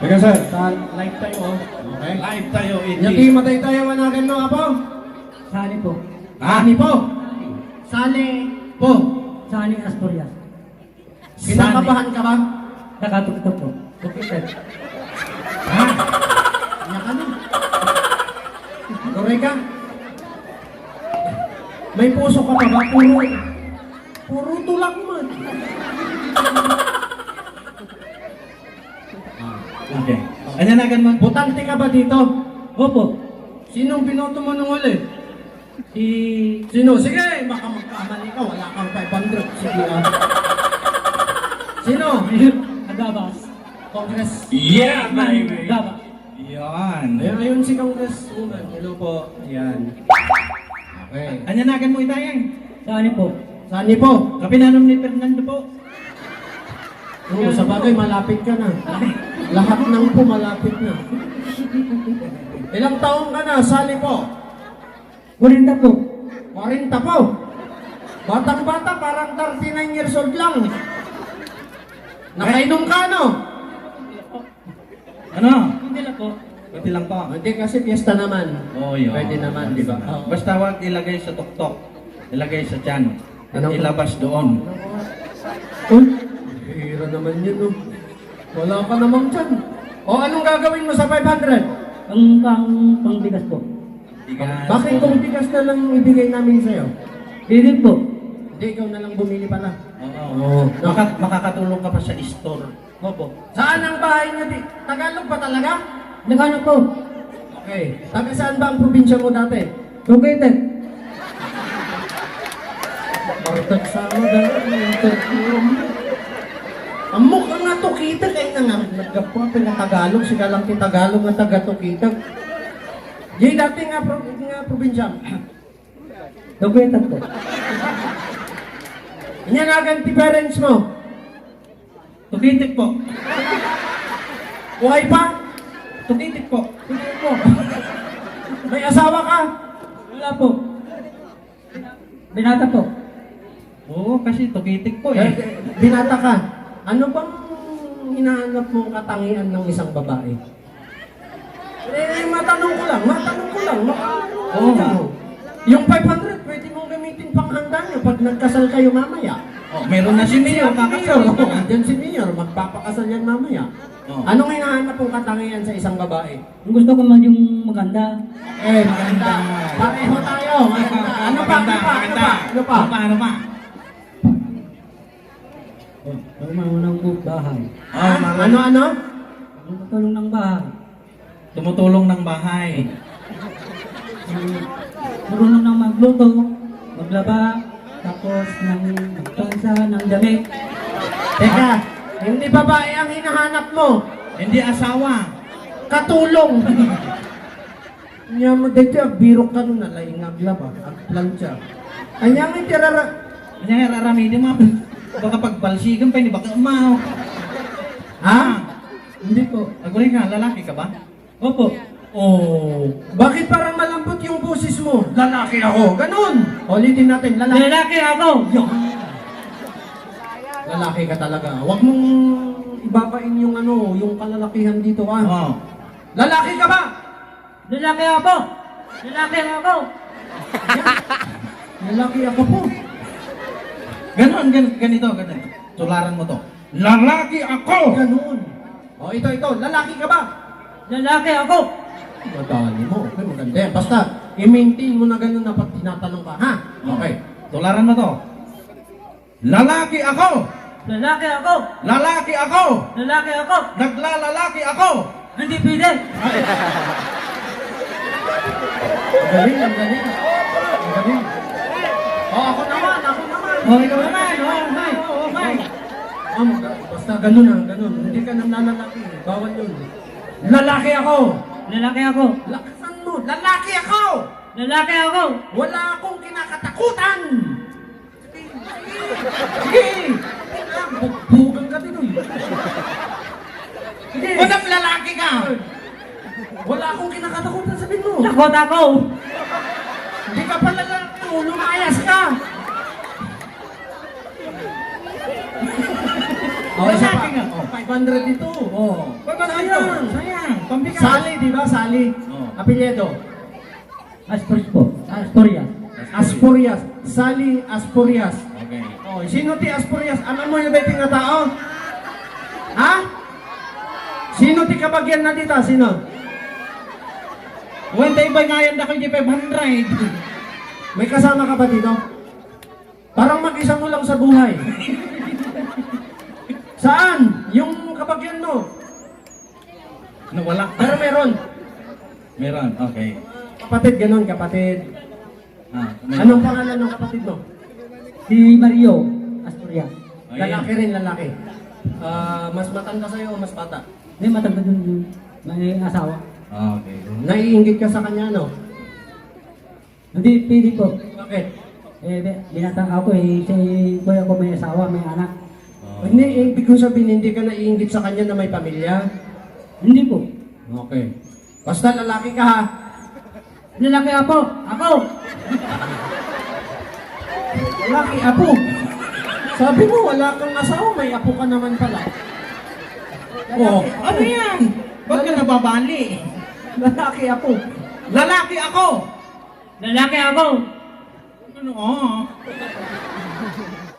Teka sir, live tayo oh. Okay. Live tayo, Yaki matay tayo managan mo apo. Sani po. Ani po. Sani. Po. Sani Asturias. Kinakabahan ka ba? Nakatuktok po. Tukitin. Ha? Kanya ka na. Tuloy ka. May puso ka pa ba? Puro tulak man. Okay. Ananagan mo? Butante ka ba dito? Opo. Sinong binoto mo nung uli? Sino? Sige, baka magkamali ka. Wala kang 500. Sige ah. Sino? Agabas. Congress. Yeah, baby! Agabas. Yan. Ayun si Congresswoman. Hello po. Ayan. Okay. Ananagan mo itayang? Sani po. Sani po? Kapinanom ni Fernando po. Oo, sa bagay, malapit ka na. Lahat ng po malapit na. Ilang taong ka na? Sali po? 40 po. 40 po. Batang-bata, parang 39 years old lang. Nakainom ka, no? Ano? Hindi na po. Pati lang po. Hindi kasi piyesta naman. Oh, yun. Pwede naman, di ba? Basta wag ilagay sa tuktok. Ilagay sa tiyan. At Ano? ilabas doon. Uy, hira naman yun, no? Wala ka namang dyan. O, anong gagawin mo sa 500? Pangbigas po. Tigas. Bakit kung bigas na lang ibigay namin sa'yo? Bibig po. Hindi, ikaw na lang bumili pala. Oo. Makakatulong ka pa sa store. Opo. Saan ang bahay niyo? Tagalog ba talaga? Nagano po. Okay. Taga saan ba ang probinsya mo dati? Tukitin. Bartag sama dalawa. Ang mukha nga Tukita kay nga nagkapwa pinatagalog. Siya lang Tagalog nga taga Tukita. Di dati nga probinsya. Tukitin po. Inya nga ganti parents mo. Tukitik po. Buhay pa? Tukitik po. Hindi po. May asawa ka? Wala po. Binata po. Oo, kasi tukitik po eh. Binata ka. Ano bang hinahanap mong katangian ng isang babae? Matanong ko lang. Oo nga. Yung 500, pwede mong gamitin pang handa niyo pag nagkasal kayo mamaya. Oh, meron na si Mayor, kakasal. Andyan si Mayor, magpapakasal yan mamaya. Oh. Anong hinahanap mong katangian sa isang babae? Ang gusto ko man yung maganda. Maganda. Pareho tayo. Maganda. Ano pa? Ano pa? Ang maunang bahay. Ano? Ang matulong ng bahay. Tumutulong ng bahay. Marunong nang magluto, maglaba, tapos ng magtansa, ng damit. Teka, hindi babae ang hinahanap mo. Hindi asawa. Katulong. Niya mo dito, birok ka nun, nalaing aglaba, at plancha. Anyang itirara... Ano yung raramihin mo? Baka pagbalsigan pa, hindi baka umaw. Ha? Hindi po. Agurin ka, lalaki ka ba? Opo. Oh, bakit parang malambot yung boses mo? Lalaki ako. Ganun. Ulitin natin, lalaki. Lalaki ako! Lalaki ka talaga. Huwag mong ibabain yung yung kalalakihan dito ah. Oo. Lalaki ka ba? Lalaki ako! Lalaki ako! Lalaki ako po. Ganito. Tularan mo to. Lalaki ako! Ganun. O ito, lalaki ka ba? Lalaki ako! Madali mo. Okay, maganda yan. Basta, i-maintain mo na ganun na pag tinatanong ka, ha? Okay. Tularan mo to. Lalaki ako! Lalaki ako! Lalaki ako! Lalaki ako! Naglalalaki ako! Hindi pwede! Ang galing. Ako naman. Ikaw naman! Okay! Basta ganun. Hindi ka nang nalalaki. Bawal yun. Lalaki ako! Lalaki ako! Lakasan mo! Lalaki ako! Lalaki ako! Wala akong kinakatakutan! Sige! Bugbugan ka din. Sige! Walang lalaki ka! Wala akong kinakatakutan, sabihin mo! Takot ako! Hindi ka pala lang, lumayas ka! Oh, isa pa. Lalaki nga. Oh, 500 ito. Oh. Sayang. Sayang. Pambigas. Sally, di ba? Sally. Oh. Apelyido. Asporias po. Astoria. Asporias. Sally Asporias. Okay. Oh, sino ti Asporias? Alam mo yung dating na tao? Ha? Sino ti kabagyan na dito? Sino? When tayo ba ngayon na kayo 500? May kasama ka ba dito? Parang mag-isa mo lang sa buhay. Saan? Yung kabagyan mo. Nawala. Pero meron. Meron. Okay. Kapatid, ganun, kapatid. Meron. Anong pangalan ng kapatid mo? Si Mario Astoria. Ayan. Lalaki rin, lalaki. Mas matanda sa'yo o mas bata? Hindi, matanda dun. May asawa. Okay. Naiinggit ka sa kanya, no? Hindi, pwede po. Bakit? Binatang ako si kuya ko may asawa, may anak. Hindi, ibig kong sabihin, hindi ka naiinggit sa kanya na may pamilya. Hindi po. Okay. Basta lalaki ka, ha? Lalaki ako! Ako! Lalaki, apo. Sabi mo, wala kang asawa, may apo ka naman pala. Oh, ano yan? Ba't ka nababali? Lalaki, apo. Lalaki ako! Lalaki ako! Ano? Oh.